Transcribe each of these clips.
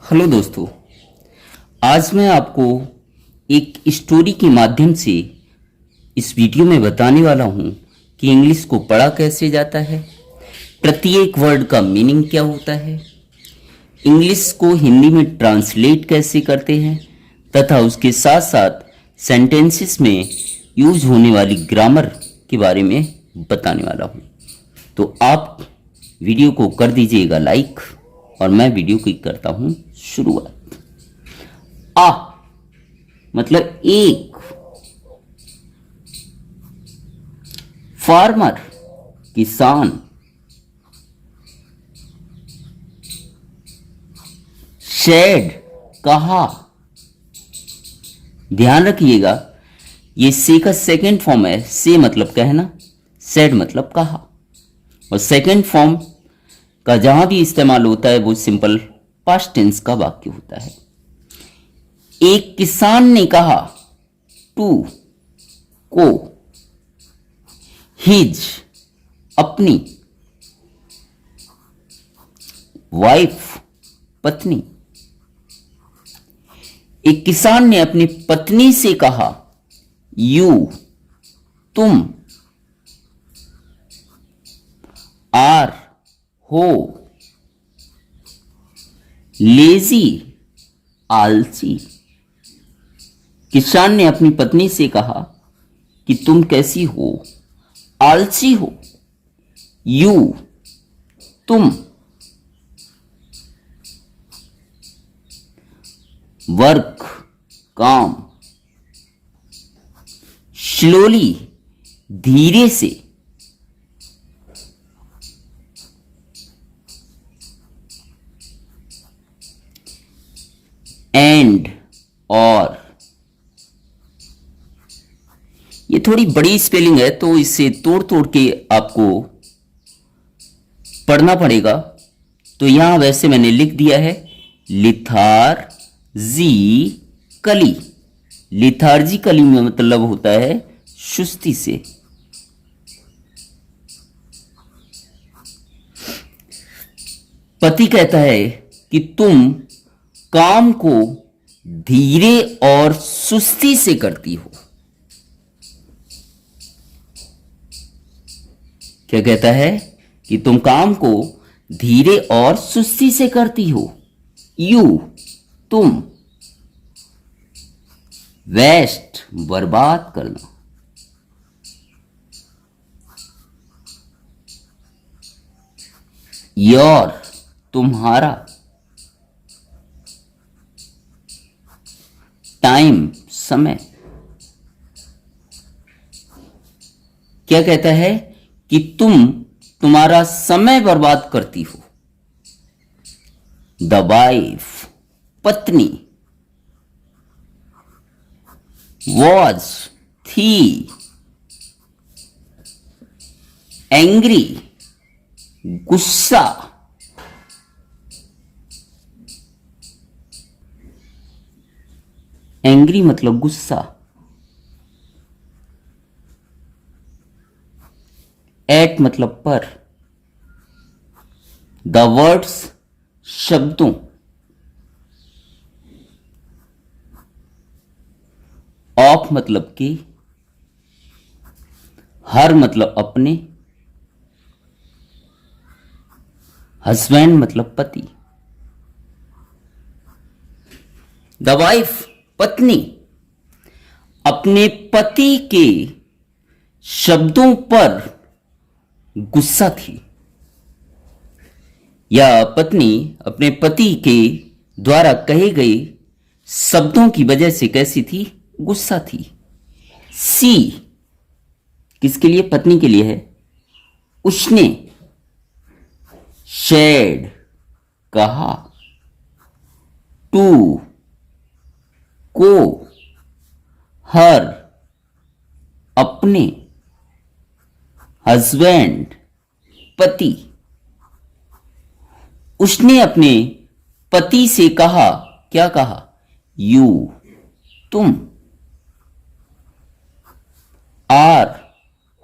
Hello दोस्तों। आज मैं आपको एक स्टोरी के माध्यम से इस वीडियो में बताने वाला हूँ कि इंग्लिश को पढ़ा कैसे जाता है, प्रत्येक वर्ड का मीनिंग क्या होता है, इंग्लिश को हिंदी में ट्रांसलेट कैसे करते हैं तथा उसके साथ साथ सेंटेंसेस में यूज होने वाली ग्रामर के बारे में बताने वाला हूँ। तो आप वीडियो को कर दीजिएगा लाइक और मैं वीडियो की करता हूँ शुरुआत। आ मतलब एक, फार्मर किसान, शेड कहा। ध्यान रखिएगा ये से का सेकेंड फॉर्म है। से मतलब कहना, सेड मतलब कहा, और सेकेंड फॉर्म का जहां भी इस्तेमाल होता है वो सिंपल पास्ट टेंस का वाक्य होता है। एक किसान ने कहा टू को, हिज अपनी, वाइफ पत्नी। एक किसान ने अपनी पत्नी से कहा यू तुम, आर हो, लेजी आलसी। किसान ने अपनी पत्नी से कहा कि तुम कैसी हो, आलसी हो। यू तुम, वर्क काम, स्लोली धीरे से, एंड और। ये थोड़ी बड़ी स्पेलिंग है तो इसे तोड़ तोड़ के आपको पढ़ना पड़ेगा। तो यहां वैसे मैंने लिख दिया है लिथार जी कली। लिथार्जी कली में मतलब होता है सुस्ती से। पति कहता है कि तुम काम को धीरे और सुस्ती से करती हो। क्या कहता है कि तुम काम को धीरे और सुस्ती से करती हो। यू तुम, वेस्ट बर्बाद करना, योर तुम्हारा, टाइम समय। क्या कहता है कि तुम तुम्हारा समय बर्बाद करती हो। द वाइफ पत्नी, वॉज थी, एंग्री गुस्सा, एंग्री मतलब गुस्सा, एट मतलब पर। द वर्ड्स शब्दों, ऑफ मतलब कि, हर मतलब अपने, हस्बैंड मतलब पति। द वाइफ पत्नी अपने पति के शब्दों पर गुस्सा थी, या पत्नी अपने पति के द्वारा कहे गए शब्दों की वजह से कैसी थी, गुस्सा थी। सी किसके लिए, पत्नी के लिए है। उसने, शेड कहा, टू को, हर अपने, हस्बैंड पति। उसने अपने पति से कहा, क्या कहा, यू तुम, आर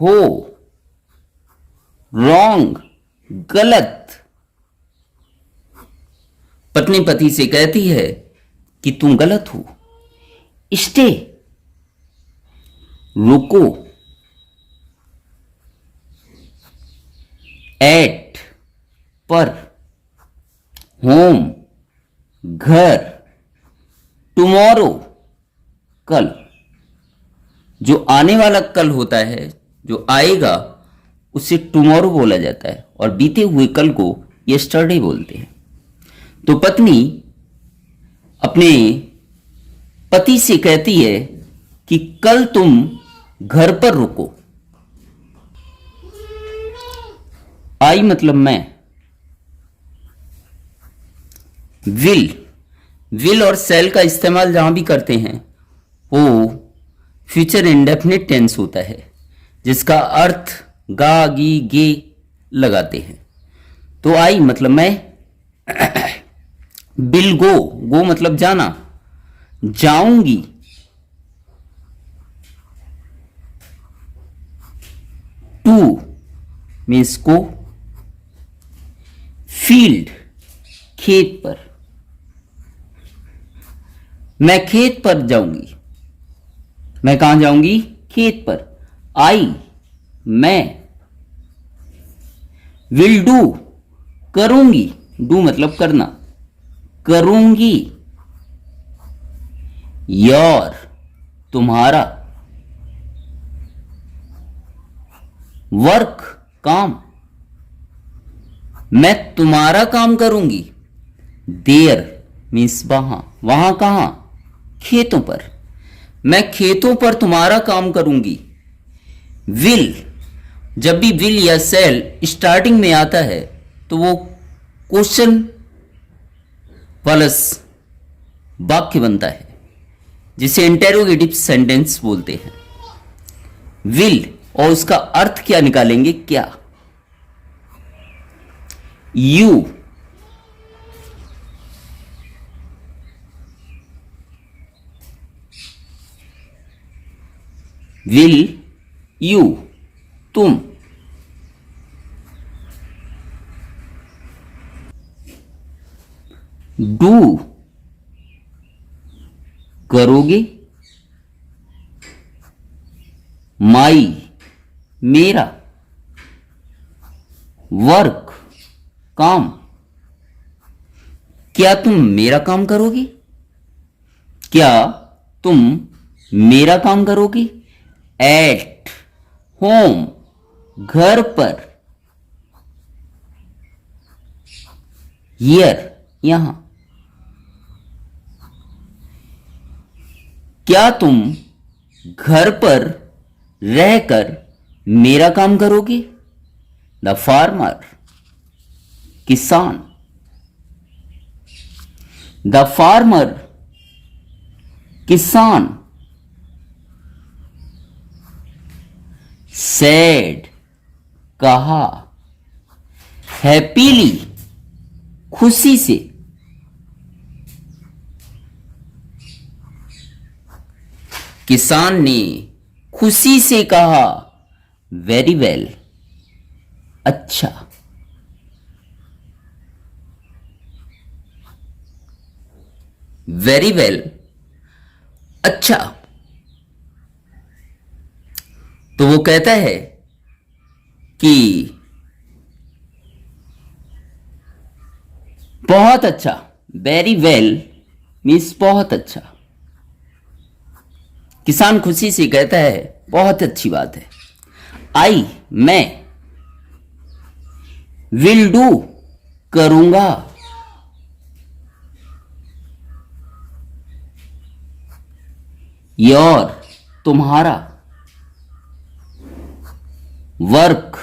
हो, रॉन्ग गलत, पत्नी पति से कहती है कि तुम गलत हो, स्टे, रुको, एट, पर, होम, घर, टुमारो, कल। जो आने वाला कल होता है, जो आएगा, उसे टुमारो बोला जाता है और बीते हुए कल को यस्टरडे बोलते हैं। तो पत्नी अपने पति से कहती है कि कल तुम घर पर रुको। आई मतलब मैं। विल और सेल का इस्तेमाल जहां भी करते हैं वो फ्यूचर इंडेफिनिट टेंस होता है, जिसका अर्थ गा, गी, गे लगाते हैं। तो आई मतलब मैं, विल गो, गो मतलब जाना, जाऊंगी, टू मीन्स को, फील्ड खेत पर, मैं खेत पर जाऊंगी, मैं कहां जाऊंगी, खेत पर। आई मैं, विल डू करूंगी, डू मतलब करना, करूंगी, योर तुम्हारा, वर्क काम, मैं तुम्हारा काम करूंगी, देयर मीन्स वहां, वहां कहां, खेतों पर, मैं खेतों पर तुम्हारा काम करूंगी। विल, जब भी विल या सेल स्टार्टिंग में आता है तो वो क्वेश्चन प्लस वाक्य बनता है, जिसे इंटेरोगेटिव सेंटेंस बोलते हैं। विल और उसका अर्थ क्या निकालेंगे, क्या। यू, विल यू तुम, डू करोगे, माई मेरा, वर्क काम, क्या तुम मेरा काम करोगी, क्या तुम मेरा काम करोगी। एट होम घर पर, हियर यहां, क्या तुम घर पर रहकर मेरा काम करोगे। द फार्मर किसान, द फार्मर किसान, सैड कहा, हैप्पीली खुशी से, किसान ने खुशी से कहा वेरी वेल अच्छा। वेरी वेल अच्छा। तो वो कहता है कि बहुत अच्छा, वेरी वेल मीन्स बहुत अच्छा। किसान खुशी से कहता है बहुत अच्छी बात है। आई मैं, विल डू करूंगा, योर तुम्हारा, वर्क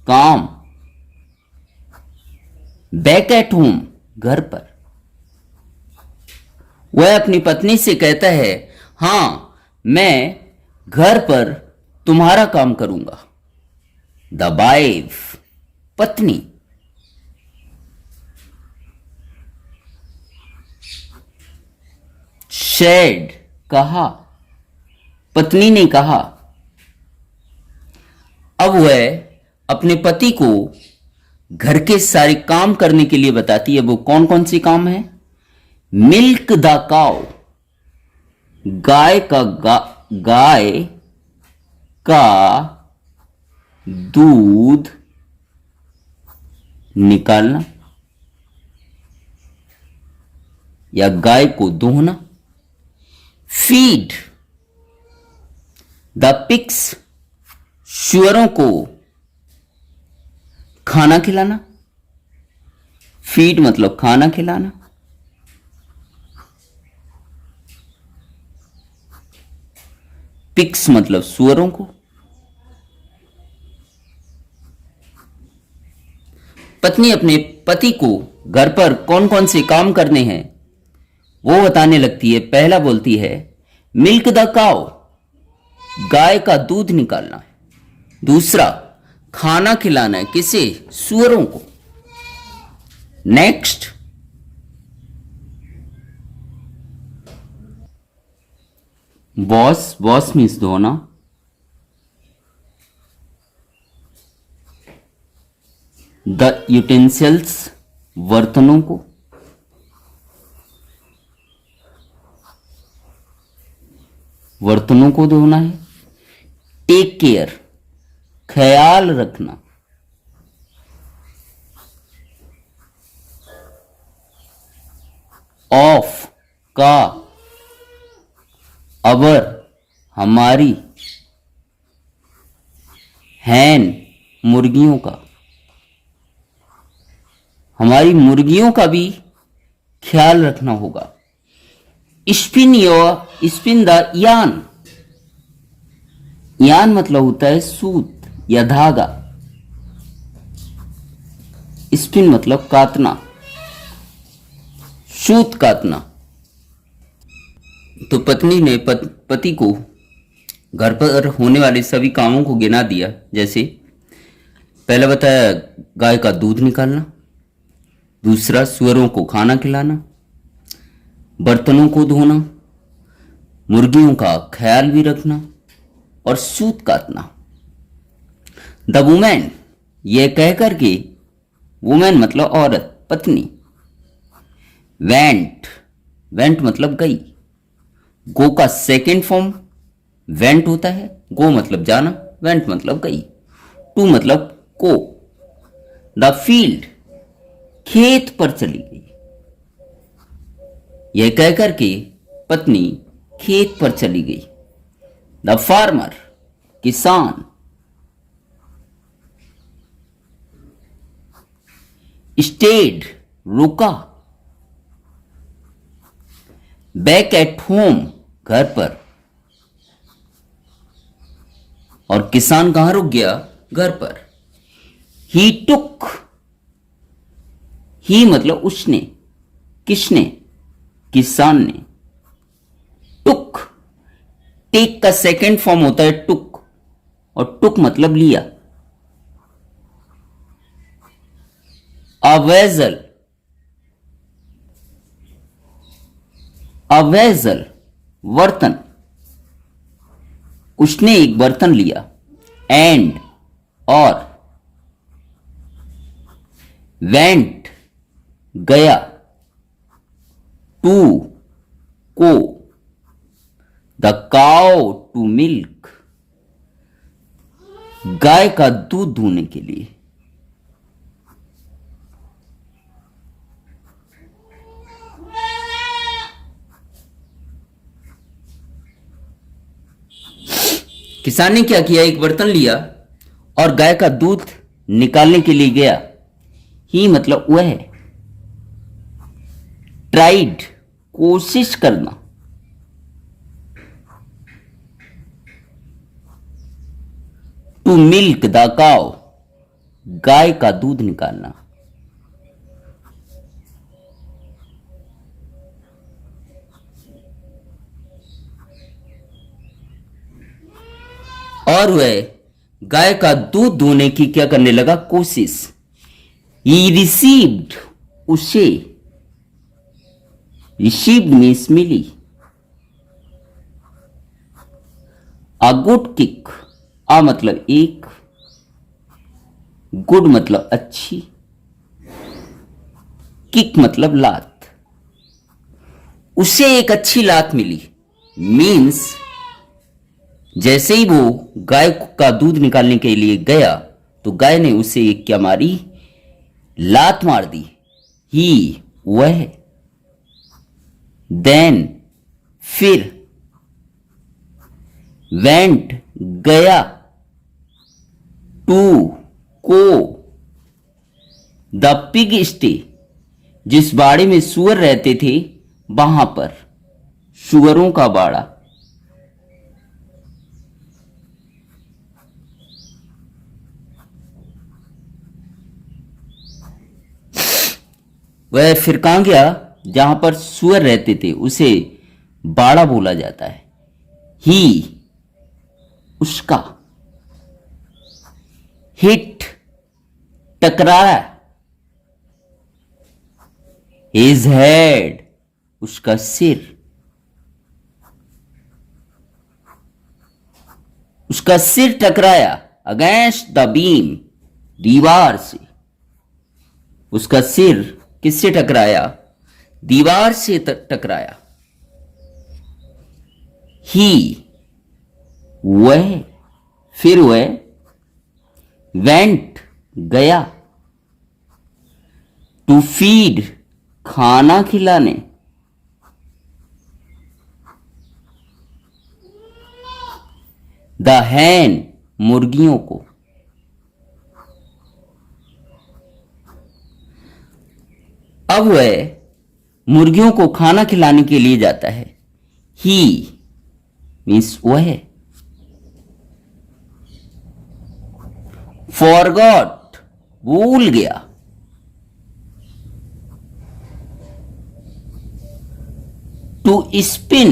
काम, बैक एट होम घर पर। वह अपनी पत्नी से कहता है हां मैं घर पर तुम्हारा काम करूंगा। द वाइफ पत्नी, शेड कहा, पत्नी ने कहा। अब वह अपने पति को घर के सारे काम करने के लिए बताती है। वो कौन कौन से काम है? मिल्क द काउ, गाय का दूध निकालना या गाय को दूहना। फीड द पिग्स, सुअरों को खाना खिलाना। फीड मतलब खाना खिलाना। पिग्स मतलब सुअरों को। पत्नी अपने पति को घर पर कौन कौन से काम करने हैं वो बताने लगती है। पहला बोलती है मिल्क द काउ, गाय का दूध निकालना है। दूसरा, खाना खिलाना है। किसे? सुअरों को। नेक्स्ट, वॉश मीन्स धोना। द यूटेंसिल्स, बर्तनों को। बर्तनों को धोना है। टेक केयर, ख्याल रखना। ऑफ का, अवर हमारी। हैन मुर्गियों का, हमारी मुर्गियों का भी ख्याल रखना होगा। स्पिन द यान, यान मतलब होता है सूत या धागा। स्पिन मतलब काटना, सूत काटना। तो पत्नी ने पति को घर पर होने वाले सभी कामों को गिना दिया। जैसे पहला बताया गाय का दूध निकालना, दूसरा सुअरों को खाना खिलाना, बर्तनों को धोना, मुर्गियों का ख्याल भी रखना और सूत काटना। द वुमेन, यह कहकर के, वुमेन मतलब औरत, पत्नी। वेंट मतलब गई। गो का सेकेंड फॉर्म वेंट होता है। गो मतलब जाना, वेंट मतलब गई। टू मतलब को। द फील्ड, खेत पर चली गई। यह कहकर के पत्नी खेत पर चली गई। द फार्मर, किसान। स्टेड, रुका। बैक एट होम, घर पर। और किसान कहां रुक गया? घर पर। ही टुक, ही मतलब उसने, किसने? किसान ने। टुक, टेक का सेकेंड फॉर्म होता है टुक, और टुक मतलब लिया। अवेजल, अवेजल बर्तन, उसने एक बर्तन लिया। एंड और, वेंट गया। टू को, द काउ टू मिल्क, गाय का दूध दूहने के लिए। किसान ने क्या किया? एक बर्तन लिया और गाय का दूध निकालने के लिए गया। ही मतलब वह है। ट्राइड, कोशिश करना। टू मिल्क द काउ, गाय का दूध निकालना। और वह गाय का दूध दूहने की क्या करने लगा? कोशिश। ही रिसीव्ड, उसे। रिसीव्ड मीन्स मिली। अ गुड किक, आ मतलब एक, गुड मतलब अच्छी, किक मतलब लात। उसे एक अच्छी लात मिली मीन्स जैसे ही वो गाय का दूध निकालने के लिए गया तो गाय ने उसे एक क्या मारी, लात मार दी। ही वह, देन फिर, वेंट गया, टू को, द पिग स्टे जिस बाड़े में सुअर रहते थे वहां पर, सुअरों का बाड़ा। वह फिर कहां गया, जहां पर सुअर रहते थे उसे बाड़ा बोला जाता है। ही उसका, हिट टकराया, हिज हेड उसका सिर, उसका सिर टकराया, अगेंस्ट द बीम दीवार से। उसका सिर किससे टकराया, दीवार से टकराया। ही वह, फिर वह, वेंट गया, टू फीड खाना खिलाने, द हैन मुर्गियों को। अब वह मुर्गियों को खाना खिलाने के लिए जाता है। ही मीन्स वह, फॉरगॉट भूल गया, टू स्पिन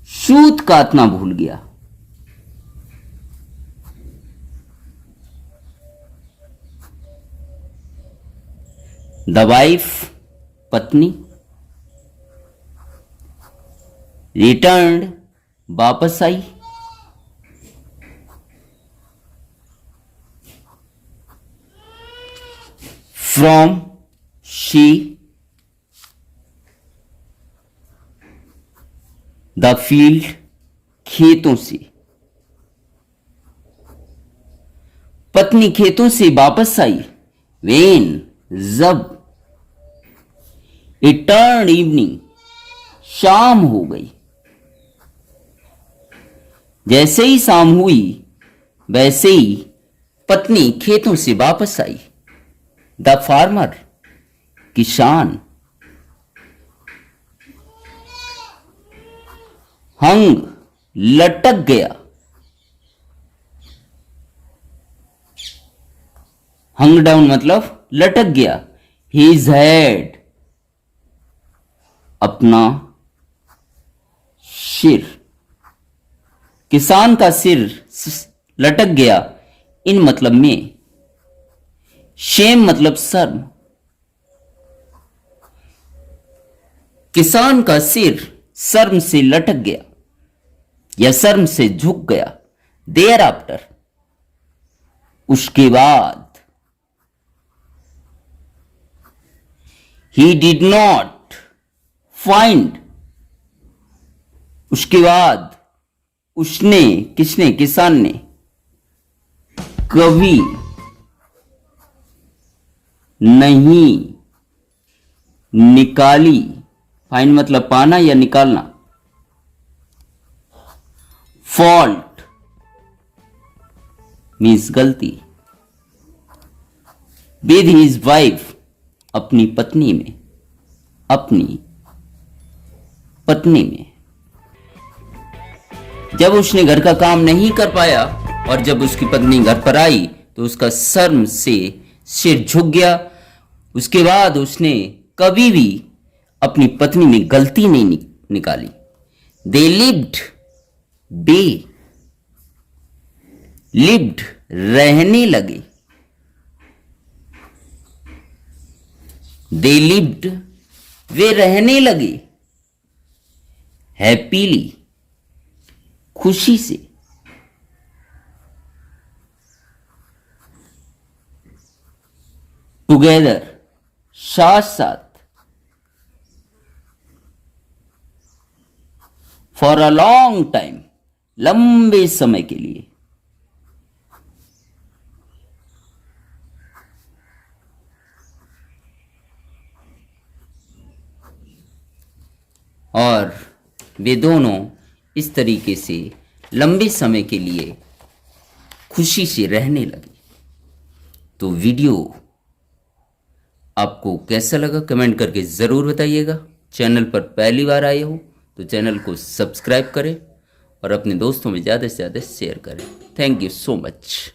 सूत काटना भूल गया। द वाइफ पत्नी, रिटर्न्ड वापस आई, फ्रॉम शी द फील्ड खेतों से, पत्नी खेतों से वापस आई, वेन जब, इट टर्न्ड इवनिंग शाम हो गई। जैसे ही शाम हुई वैसे ही पत्नी खेतों से वापस आई। द फार्मर किसान, हंग लटक गया, हंग डाउन मतलब लटक गया। हिज हेड अपना सिर, किसान का सिर लटक गया इन मतलब में, शेम मतलब शर्म, किसान का सिर शर्म से लटक गया या शर्म से झुक गया। देयर आफ्टर उसके बाद, ही डिड नॉट फाइंड उसके बाद, उसने किसने, किसान ने, कभी नहीं निकाली, फाइंड मतलब पाना या निकालना, फॉल्ट मीन्स गलती, विद हिज वाइफ अपनी पत्नी में, अपनी पत्नी में। जब उसने घर का काम नहीं कर पाया और जब उसकी पत्नी घर पर आई तो उसका शर्म से सिर झुक गया। उसके बाद उसने कभी भी अपनी पत्नी में गलती नहीं निकाली। दे लिव्ड, बे, लिव्ड रहने लगे, दे लिव्ड वे रहने लगे, हैप्पीली खुशी से, टुगेदर साथ साथ फॉर अ लॉन्ग टाइम, लंबे समय के लिए। और वे दोनों इस तरीके से लंबे समय के लिए खुशी से रहने लगे। तो वीडियो आपको कैसा लगा कमेंट करके ज़रूर बताइएगा। चैनल पर पहली बार आए हो तो चैनल को सब्सक्राइब करें और अपने दोस्तों में ज़्यादा से ज़्यादा शेयर करें। Thank you so much.